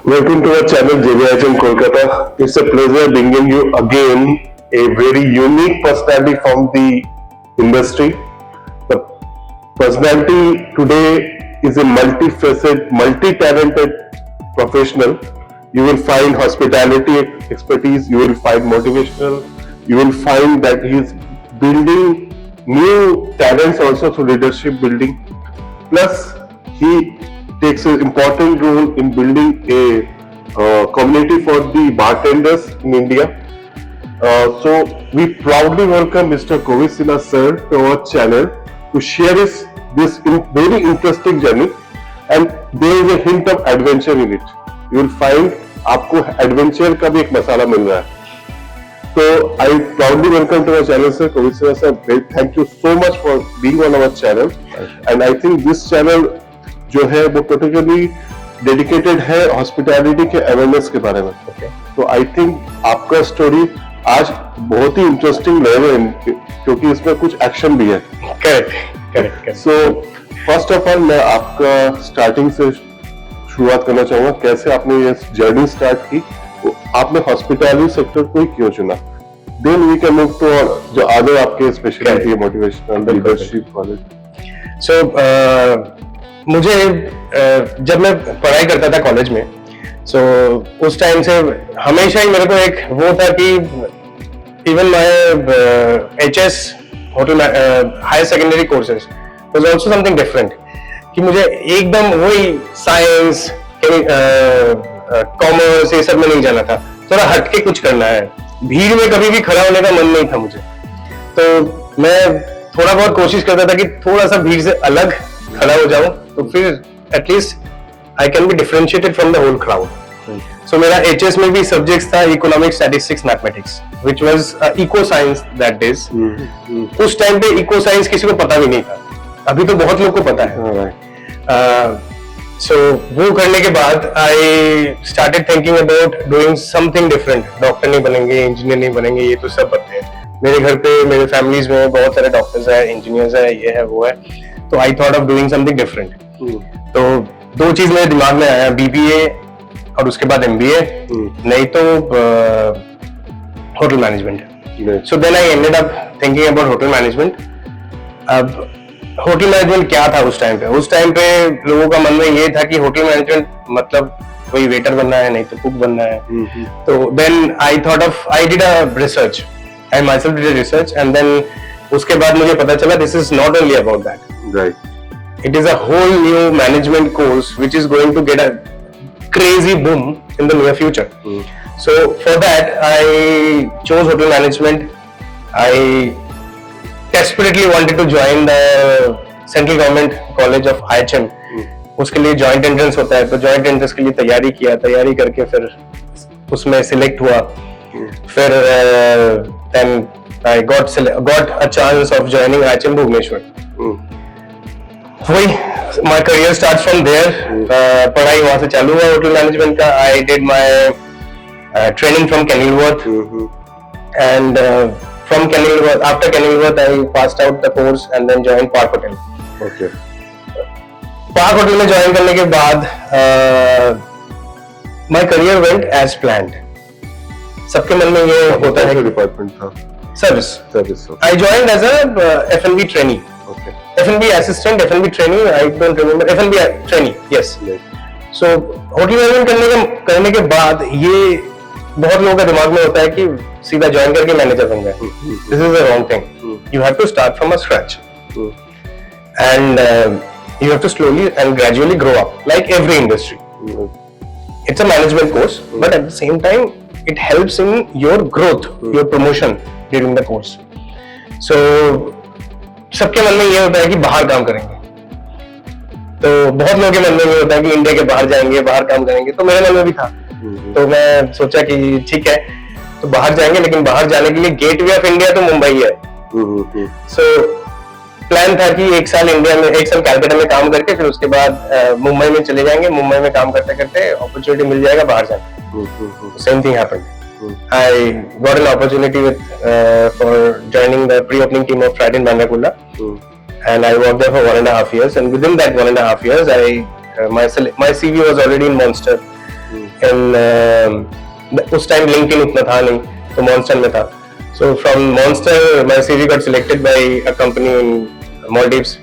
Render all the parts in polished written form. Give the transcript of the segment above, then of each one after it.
Welcome to our channel JVHM Kolkata. It's a pleasure bringing you again a very unique personality from the industry. The personality today is a multifaceted, multi-talented professional. You will find hospitality expertise, you will find motivational, you will find that he is building new talents also through leadership building. Plus, he takes an important role in building a community for the bartenders in India. So we proudly welcome Mr. Kovind Sinha sir to our channel to share this very interesting journey, and there is a hint of adventure in it. You will find आपको adventure का भी एक मसाला मिल रहा है. So I proudly welcome to our channel sir Kovind Sinha sir. Thank you so much for being on our channel, and I think this channel जो है वो particularly dedicated है हॉस्पिटैलिटी के अवेयरनेस के बारे में. तो आई थिंक आपका स्टोरी आज बहुत ही इंटरेस्टिंग रहेगा क्योंकि इसमें कुछ एक्शन भी है. Correct. So first of all मैं आपका स्टार्टिंग से शुरुआत करना चाहूंगा. कैसे आपने ये जर्नी स्टार्ट की, तो आपने हॉस्पिटैलिटी सेक्टर को ही क्यों चुना? Then we can move to जो आगे आपके स्पेशलिटी है मोटिवेशनल लीडरशिप वाले. सो मुझे जब मैं पढ़ाई करता था कॉलेज में, सो उस टाइम से हमेशा ही मेरे को एक वो था कि even my HS hotel higher secondary courses was also something different, कि मुझे एकदम वही साइंस कॉमर्स ये सब में नहीं जाना था. थोड़ा हटके कुछ करना है. भीड़ में कभी भी खड़ा होने का मन नहीं था मुझे. तो मैं थोड़ा बहुत कोशिश करता था कि थोड़ा सा भीड़ से अलग खड़ा हो जाऊं, तो फिर at least I can be differentiated from the whole crowd. So मेरा एचएस में भी सब्जेक्ट्स था economics, statistics, mathematics, which was eco science that days. उस टाइम पे इको साइंस किसी को पता भी नहीं था. अभी तो बहुत लोग को पता है. सो वो करने के बाद I started thinking about doing something different. Doctor नहीं बनेंगे, इंजीनियर नहीं बनेंगे, ये तो सब पता है. मेरे घर पे, मेरे फैमिलीज में बहुत सारे डॉक्टर्स है, इंजीनियर्स है, ये है वो है. तो आई thought of doing something different. तो दो चीज मेरे दिमाग में आया, बीबीए और उसके बाद एमबीए, नहीं तो hotel management. So then I ended up thinking about hotel management. अब होटल मैनेजमेंट क्या था उस टाइम पे? उस टाइम पे लोगों का मन में ये था कि होटल मैनेजमेंट मतलब कोई वेटर बनना है, नहीं तो कुक बनना है. तो then I thought of, I did a research, I myself did a research, and then उसके बाद मुझे पता चला this is not only about that. Right. It is a whole new management course which is going to get a crazy boom in the near future. So for that I chose hotel management. I desperately wanted to join the central government college of IHM. उसके लिए joint entrance होता है, तो joint entrance के लिए तैयारी किया, तैयारी करके फिर उसमें select हुआ. फिर then I got a chance of joining IHM Bhubaneswar. वही my career starts from there. पढ़ाई वहाँ से चालू हुआ होटल मैनेजमेंट का. I did my training from Kenilworth, and from Kenilworth, after Kenilworth I passed out the course and then joined Park Hotel. Okay. Park Hotel में join करने के बाद my career went as planned. सबके मन में ये होता है. डिपार्टमेंट था? Service. I joined as a F&B trainee. Okay. F&B assistant, F&B trainee, I don't remember. F&B trainee, yes. So hotel management करने के बाद ये बहुत लोगों का दिमाग में होता है कि सीधा ज्वाइन करके मैनेजर बन जाए. This is the wrong thing. You have to start from a scratch, and you have to slowly and gradually grow up, like every industry. It's a management course, but at the same time, it helps in your growth, your promotion during the course. So सबके मन में ये होता है कि बाहर काम करेंगे. तो बहुत लोगों के मन में ये होता है कि इंडिया के बाहर जाएंगे, बाहर काम करेंगे. तो मेरे मन में भी था. तो मैं सोचा कि ठीक है, तो बाहर जाएंगे, लेकिन बाहर जाने के लिए गेटवे ऑफ इंडिया तो मुंबई है. सो प्लान था कि एक साल इंडिया में, एक साल कैलकाटा में काम करके फिर उसके बाद मुंबई में चले जाएंगे. मुंबई में काम करते करते अपॉर्चुनिटी मिल जाएगा बाहर जाने. Same thing happened. I got an opportunity for joining the pre-opening team of Trident Bandra Kurla, and I worked there for 1.5 years. And within that 1.5 years, my CV was already in Monster, उस time LinkedIn उतना था नहीं, तो monster में था. So from Monster, my CV got selected by a company in Maldives,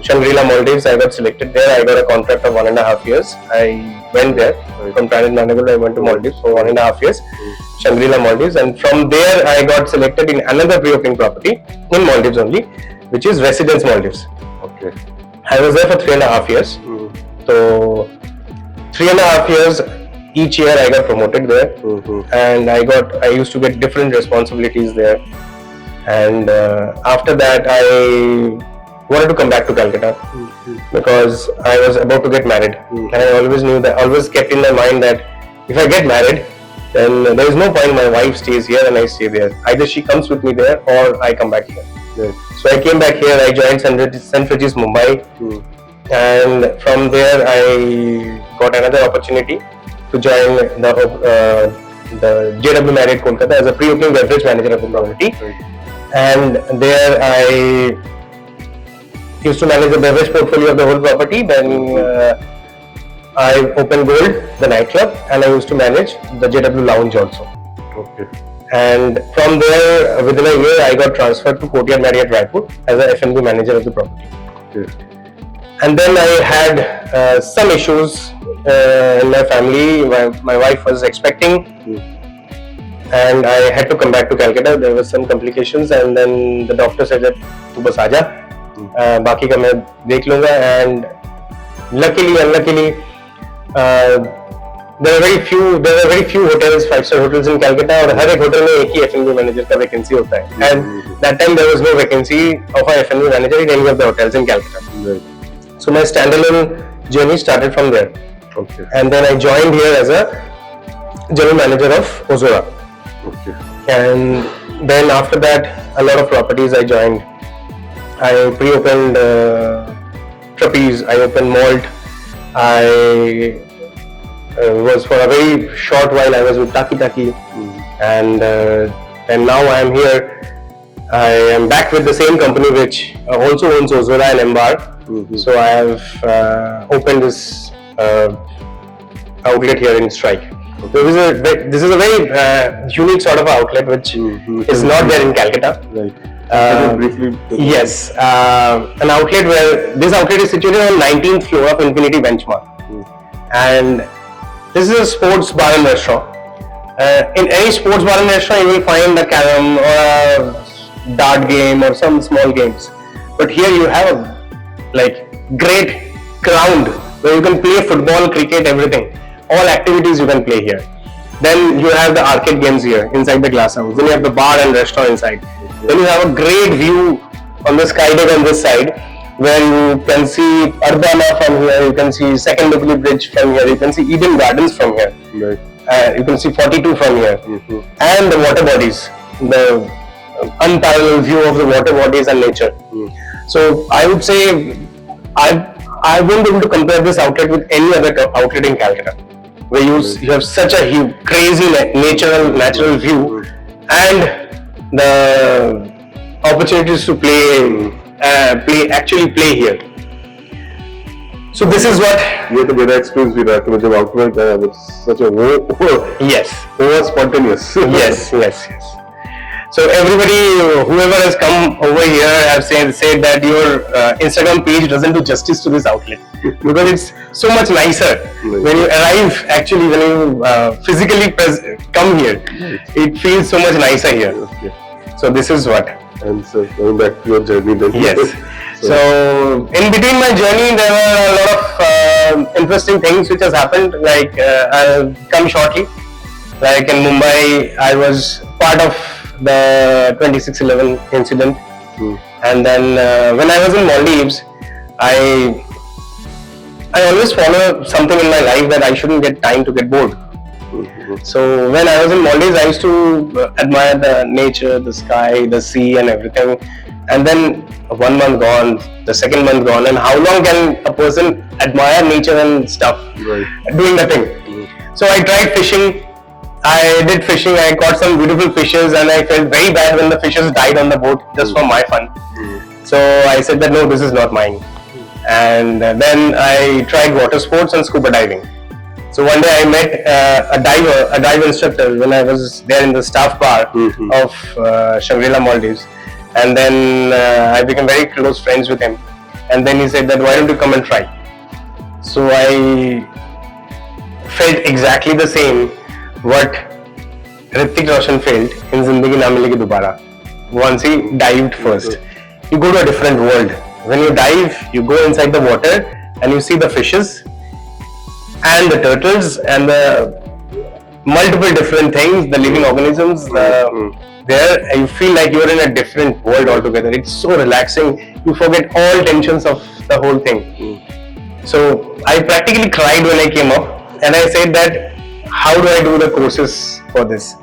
Shangri-La Maldives. I got selected there. I got a contract of 1.5 years. I went there from Planet Manageable. I went to Maldives for 1.5 years, Shangri-La Maldives, and from there I got selected in another pre-opening property in Maldives only, which is Residence Maldives. Okay. I was there for 3.5 years. So 3.5 years. Each year I got promoted there, and I used to get different responsibilities there. And after that, I wanted to come back to Calcutta because I was about to get married, and I always kept in my mind that if I get married, then there is no point my wife stays here and I stay there. Either she comes with me there or I come back here. So I came back here. I joined St. Regis Mumbai, and from there I got another opportunity to join the JW Marriott Kolkata as a pre-opening beverage manager of the property. And there I used to manage the beverage portfolio of the whole property. Then I opened Gold, the nightclub, and I used to manage the JW Lounge also. Okay. And from there, within a year, I got transferred to Courtyard Marriott Raipur as a F&B manager of the property. Okay. And then I had some issues in my family. My wife was expecting, and I had to come back to Calcutta. There were some complications, and then the doctor said that "Tu bas aaja, बाकी का मैं देख लूँगा." And unluckily, there were very few hotels, 5-star hotels in Calcutta, और हर एक hotel में एक ही F&B manager का vacancy होता है. And that time there was no vacancy of a F&B manager in any of the hotels in Calcutta. So my standalone journey started from there. Okay. And then I joined here as a general manager of Ozora. Okay. And then after that, a lot of properties I joined. I pre-opened Trapeze, I opened Malt. I was for a very short while, I was with Taki Taki. And now I am here. I am back with the same company which also owns Ozora and Embar. So I have opened this outlet here in Strike. So this is a very unique sort of outlet which is not there in Calcutta. Right. Can you briefly? Yes, an outlet where this outlet is situated on 19th floor of Infinity Benchmark, and this is a sports bar and restaurant. In any sports bar and restaurant, you will find a carom or a dart game or some small games, but here you have a great ground where you can play football, cricket, everything. All activities you can play here. Then you have the arcade games here inside the glass house. Then you have the bar and restaurant inside. Then you have a great view on the sky deck on this side, where you can see Ardana from here, you can see Second Jubilee Bridge from here, you can see Eden Gardens from here. Right. You can see 42 from here. And the water bodies, the unparalleled view of the water bodies and nature. So I would say I won't be able to compare this outlet with any other outlet in Calcutta, where you have such a crazy natural view and the opportunities to actually play here. So this is what ये तो मेरा experience भी रहा कि मैं जब outdoor गया was such a yes spontaneous. yes. So everybody, whoever has come over here, have said that your Instagram page doesn't do justice to this outlet because it's so much nicer when you arrive. Actually, when you physically come here, it feels so much nicer here. Okay. So this is what. And so going back to your journey then. Yes. So in between my journey, there were a lot of interesting things which has happened. Like I'll come shortly. Like in Mumbai, I was part of the 26/11 incident, and then when I was in Maldives, I always follow something in my life that I shouldn't get time to get bored. So when I was in Maldives, I used to admire the nature, the sky, the sea, and everything. And then 1 month gone, the second month gone, and how long can a person admire nature and stuff doing nothing? So I tried fishing. I did fishing. I caught some beautiful fishes, and I felt very bad when the fishes died on the boat just for my fun. So I said that no, this is not mine. And then I tried water sports and scuba diving. So one day I met a dive instructor when I was there in the staff bar of Shangri-La Maldives, and then I became very close friends with him. And then he said that why don't you come and try? So I felt exactly the same what Hrithik Roshan felt in Zindagi Na Milegi Dobara once he dived first. You go to a different world. When you dive, you go inside the water and you see the fishes and the turtles and the multiple different things, the living organisms there. You feel like you're in a different world altogether. It's so relaxing. You forget all tensions of the whole thing. So I practically cried when I came up, and I said that how do I do the courses for this?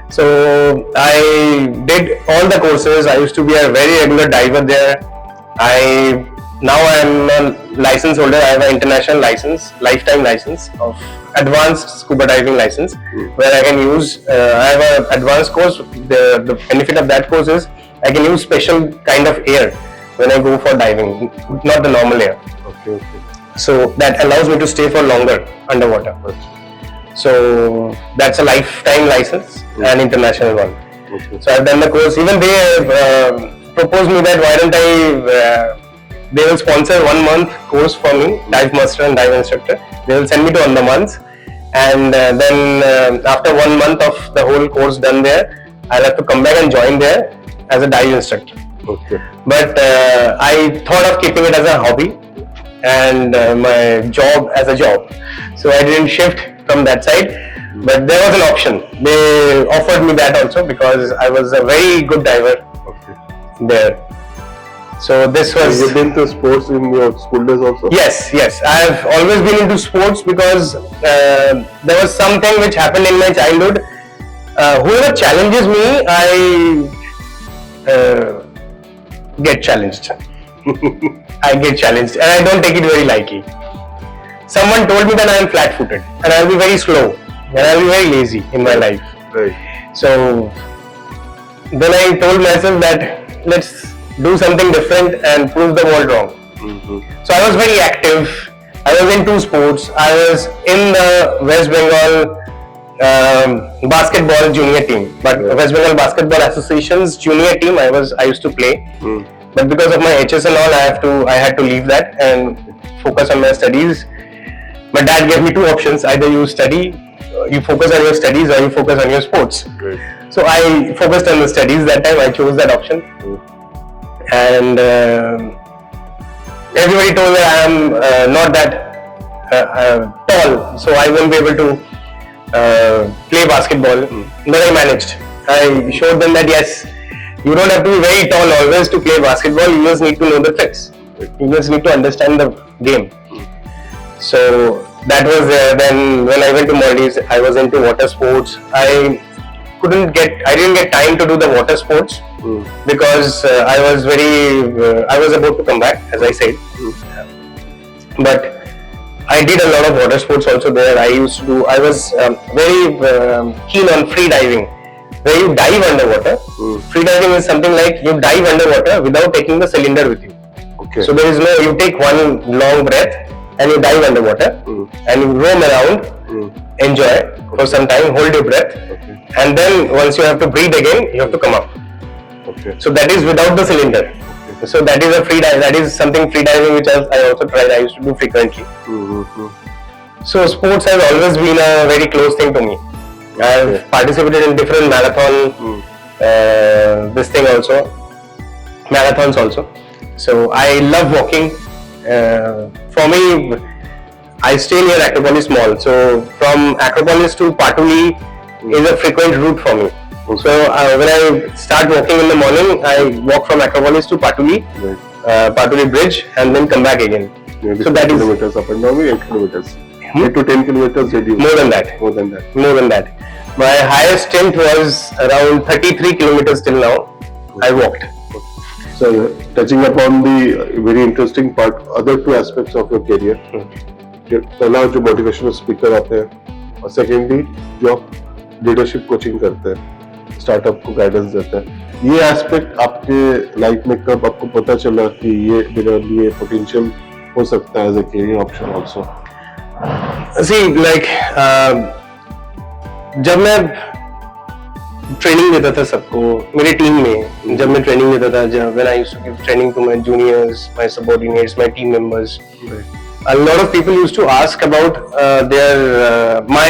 So I did all the courses. I used to be a very regular diver there. Now I am a license holder. I have an international license, lifetime license of advanced scuba diving license, where I can use. I have an advanced course. The benefit of that course is I can use special kind of air when I go for diving, not the normal air. Okay. So that allows me to stay for longer underwater. So that's a lifetime license, an international one. Okay. So I've done the course. Even they proposed me that why don't I. They will sponsor 1 month course for me, dive master and dive instructor. They will send me to Andamans, and then after 1 month of the whole course done there, I'll have to come back and join there as a dive instructor. Okay. But I thought of keeping it as a hobby and my job as a job. So I didn't shift from that side. But there was an option. They offered me that also because I was a very good diver there. So this was. Have you been to sports in your school days also? Yes. I have always been into sports because there was something which happened in my childhood. Whoever challenges me, I get challenged. I get challenged, and I don't take it very lightly. Someone told me that I am flat-footed, and I'll be very slow, and I'll be very lazy in my life. Right. So then I told myself that let's do something different and prove the world wrong. So I was very active. I was into sports. I was in the West Bengal basketball junior team, but West Bengal Basketball Association's junior team I used to play. But because of my HS and all, I had to leave that and focus on my studies. My dad gave me two options: either you focus on your studies, or you focus on your sports. Right. So I focused on the studies that time. I chose that option. And everybody told me I am not that tall, so I won't be able to play basketball. But I managed. I showed them that yes, you don't have to be very tall always to play basketball. You just need to know the tricks. You just need to understand the game. So that was then when I went to Maldives, I was into water sports. I didn't get time to do the water sports because I was about to come back, as I said. But I did a lot of water sports also there. I was very keen on free diving, where you dive underwater. Free diving is something like you dive underwater without taking the cylinder with you. Okay. So you take one long breath and you dive underwater and you roam around, enjoy for some time, hold your breath, and then once you have to breathe again, you have to come up. Okay. So that is without the cylinder. So that is a free dive. That is something free diving which I also tried. I used to do frequently. So sports has always been a very close thing to me. I have participated in different marathons also. So I love walking. For me, I stay near Acropolis Mall. So from Acropolis to Patuli is a frequent route for me. So when I start walking in the morning, I walk from Acropolis to Patuli, Patuli Bridge, and then come back again. Maybe so that is kilometers up and down, 8 kilometers. 8 to 10 kilometers reduced. More than that. My highest stint was around 33 kilometers till now. I walked. So touching upon the very interesting part, other two aspects of your career. पहला जो motivational speaker आते हैं और secondly जो आप leadership coaching करते हैं, startup को गाइडेंस देते हैं, ये एस्पेक्ट आपके लाइफ में कब आपको पता चला कि ये मेरे लिए पोटेंशियल हो सकता है as a career option also? See, like जब मैं ट्रेनिंग देता था सबको मेरे टीम में, जब मैं ट्रेनिंग देता था, जब when I used to give training to my juniors, my subordinates, my team members, a lot of people used to ask about their my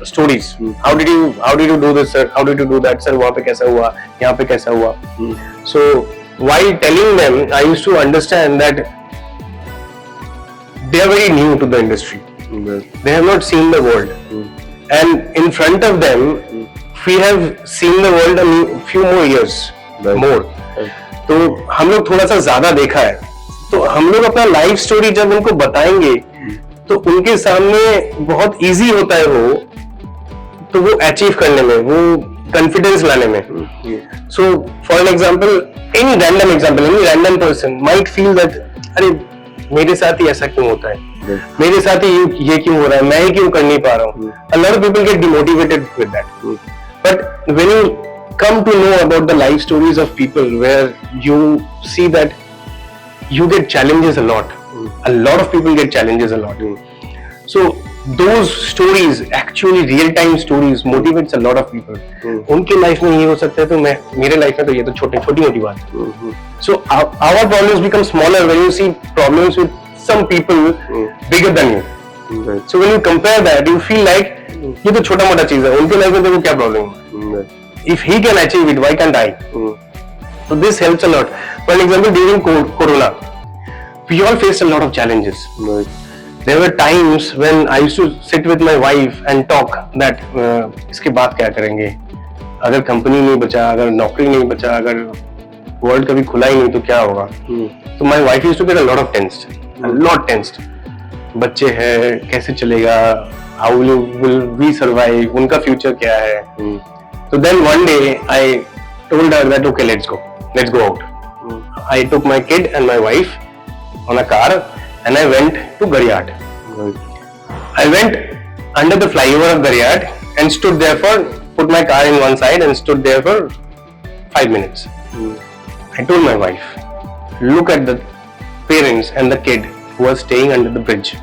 stories. How did you do this, sir? How did you do that, sir? वहाँ पे कैसा हुआ, यहाँ पे कैसा हुआ? So while telling them, I used to understand that they are very new to the industry. They have not seen the world, and in front of them, we have seen the world a few more years more. तो हम लोग थोड़ा सा ज्यादा देखा है, तो हम लोग अपना लाइफ स्टोरी जब उनको बताएंगे तो उनके सामने बहुत इजी होता है वो, तो वो अचीव करने में, वो कॉन्फिडेंस लाने में. So for an example, any random person might feel that अरे मेरे साथ ही ऐसा क्यों होता है, मेरे साथ ही ये क्यों हो रहा है, मैं ही क्यों कर नहीं पा रहा हूँ. A lot of people get demotivated with that. But when you come to know about the life stories of people, where you see that you get challenges a lot, a lot of people get challenges a lot. So those stories, actually real time stories, motivates a lot of people. उनके life में ये हो सकता है, तो मेरे life में तो ये तो छोटी मोटी बात है. So our problems become smaller when you see problems with some people bigger than you. So when you compare that, you feel like ये तो छोटा मोटा चीज है, उनके लाइफ में देखो क्या प्रॉब्लम है. If he can achieve it, why can't I? So this helps a lot. For example, during Corona, we all faced a lot of challenges. There were times when I used to sit with my wife and talk that इसके बाद क्या करेंगे, अगर company नहीं बचा, अगर नौकरी नहीं बचा, अगर वर्ल्ड कभी खुला ही नहीं तो क्या होगा. तो my wife used to get a lot of tensed. बच्चे हैं, कैसे चलेगा, how will we survive, उनका फ्यूचर क्या है. So then one day I told her that okay, let's go out. I took my kid and my wife on a car and I went to Gariyat. I went under the flyover of Gariyat and stood there put my car in one side and stood there for 5 minutes. I told my wife, look at the parents and the kid who are staying under the bridge.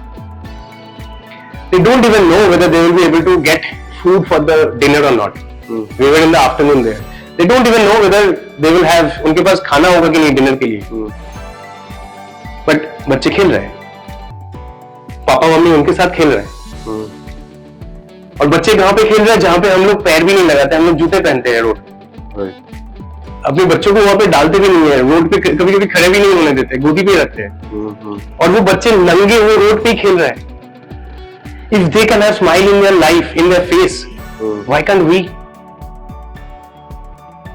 They don't even know whether they will be able to get food for the dinner or not. We were in the afternoon there. They don't even know whether they will have, उनके पास खाना होगा कि नहीं dinner के लिए. But बच्चे खेल रहे हैं, पापा मम्मी उनके साथ खेल रहे हैं. और बच्चे कहाँ पे खेल रहे हैं, जहाँ पे हम लोग पैर भी नहीं लगाते, हम लोग जूते पहनते हैं रोड. अपने बच्चों को वहाँ पे डालते भी नहीं है, रोड पे कभी कभी खड़े भी नहीं होने देते, गोदी पे रखते हैं. और वो बच्चे नंगे हुए रोड पे खेल रहे हैं. If they can have smile in their life, in their face, why can't we?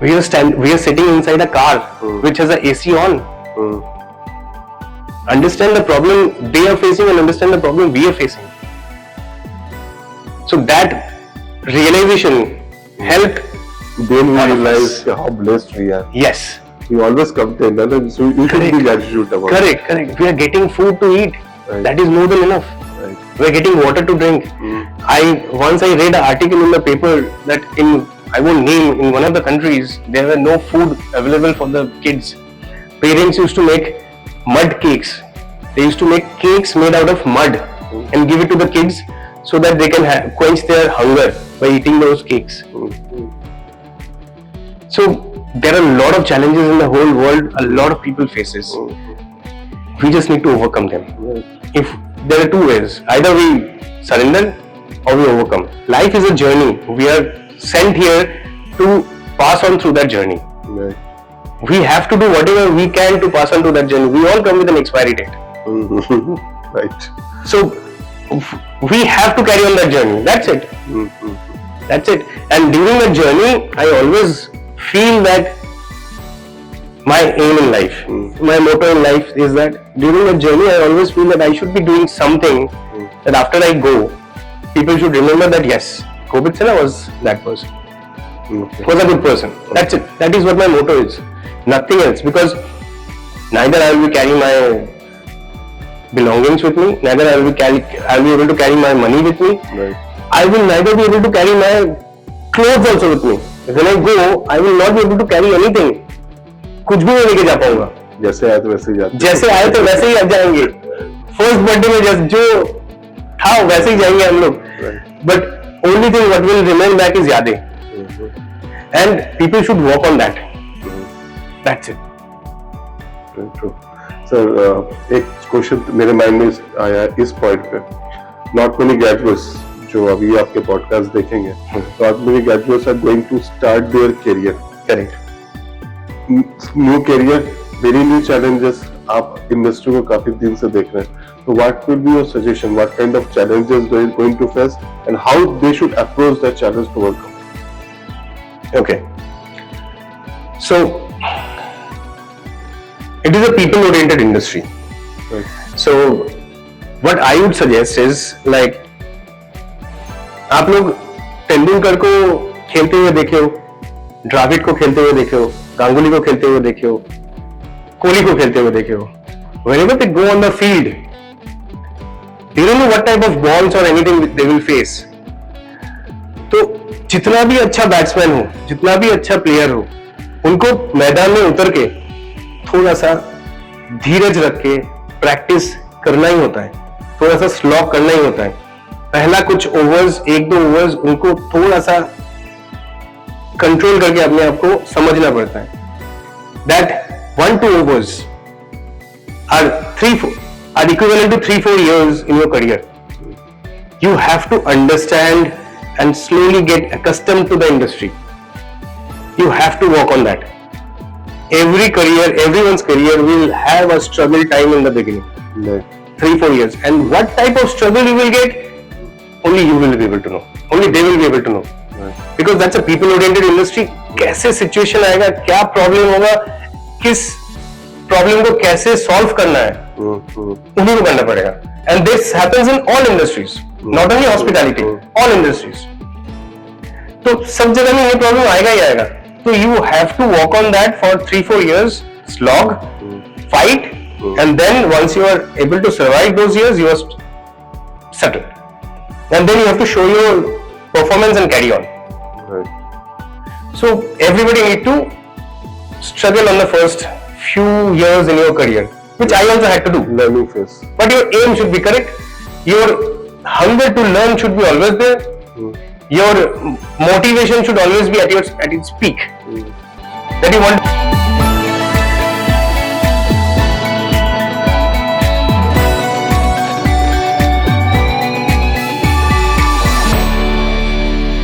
We are sitting inside a car which has an AC on. Understand the problem they are facing and understand the problem we are facing. So that realization helped. Then we realize how blessed we are. Yes. We always complain, so you should be gratitude about it. Correct. We are getting food to eat. Right. That is more than enough. Right. We are getting water to drink. Once I read an article in the paper that I won't name, in one of the countries there were no food available for the kids. Parents used to make mud cakes. They used to make cakes made out of mud and give it to the kids so that they can quench their hunger by eating those cakes. So there are a lot of challenges in the whole world. A lot of people faces. We just need to overcome them. If there are two ways, either we surrender or we overcome. Life is a journey. We are sent here to pass on through that journey. Right. We have to do whatever we can to pass on to that journey. We all come with an expiry date. Right. So we have to carry on that journey. That's it. That's it. And during the journey, I always feel that my aim in life, my motto in life is that during the journey, I always feel that I should be doing something that after I go, people should remember that yes, Kobit Sinha was that person. Was a good person. That's it. That is what my motto is. Nothing else. Because neither I will be carrying my belongings with me, neither I will be able to carry my money with me. Right. I will neither be able to carry my clothes also with me. When I go, I will not be able to carry anything. कुछ भी नहीं लेके जा पाऊंगा. जैसे आए तो वैसे ही जाते. जैसे आए तो वैसे ही अब जाएंगे. फर्स्ट बर्थडे में जो था वैसे ही जाएंगे हम लोग, but only thing what will remain back is यादें, and people should work on that, that's it. True sir, एक क्वेश्चन मेरे माइंड में आया इस पॉइंट पे, नॉट मेनी ग्रेजुएट्स जो अभी आपके पॉडकास्ट देखेंगे, तो आप मेरे graduates are going to start their career, correct, new career, very new challenges, आप इंडस्ट्री को काफी दिन से देख रहे हैं, तो what will be your suggestion, what kind of challenges they are going to face and how they should approach that challenge to overcome? okay, so it is a people oriented industry, so what I would suggest is like, आप लोग तेंदुलकर को खेलते हुए देखे हो, द्रविड़ को खेलते हुए देखे हो, गांगुली को खेलते हुए देखे हो, कोहली को खेलते हुए देखे हो, whenever they go on the field, you don't know what type of balls or anything they will face. तो जितना भी अच्छा बैट्समैन हो, जितना भी अच्छा प्लेयर हो, उनको मैदान में उतर के थोड़ा सा धीरज रख के प्रैक्टिस करना ही होता है, थोड़ा सा स्लॉग करना ही होता है। पहला कुछ ओवर्स, एक दो ओवर्स उनको थोड़ा सा कंट्रोल करके अपने आप को समझना पड़ता है। That 1-2 overs are equivalent to 3-4 years in your career. You have to understand and slowly get accustomed to the industry. You have to work on that. Everyone's career will have a struggle time in the beginning. Right. 3-4 years. And what type of struggle you will get, only you will be able to know. Only they will be able to know. Right. Because that's a people-oriented industry. कैसे situation आएगा, क्या problem होगा, किस problem को कैसे solve करना है, उन्हीं को करना पड़ेगा। And this happens in all industries, not only hospitality, all industries. तो सब जगह में ये प्रॉब्लम आएगा ही आएगा। तो you have to work on that for 3-4 years, slog, fight, and then once you are able to survive those years, you are settled. And then you have to show your performance and carry on. Right. So everybody need to struggle on the first few years in your career, which I also had to do. Learning phase. But your aim should be correct. Your hunger to learn should be always there. Your motivation should always be at its peak. That you want.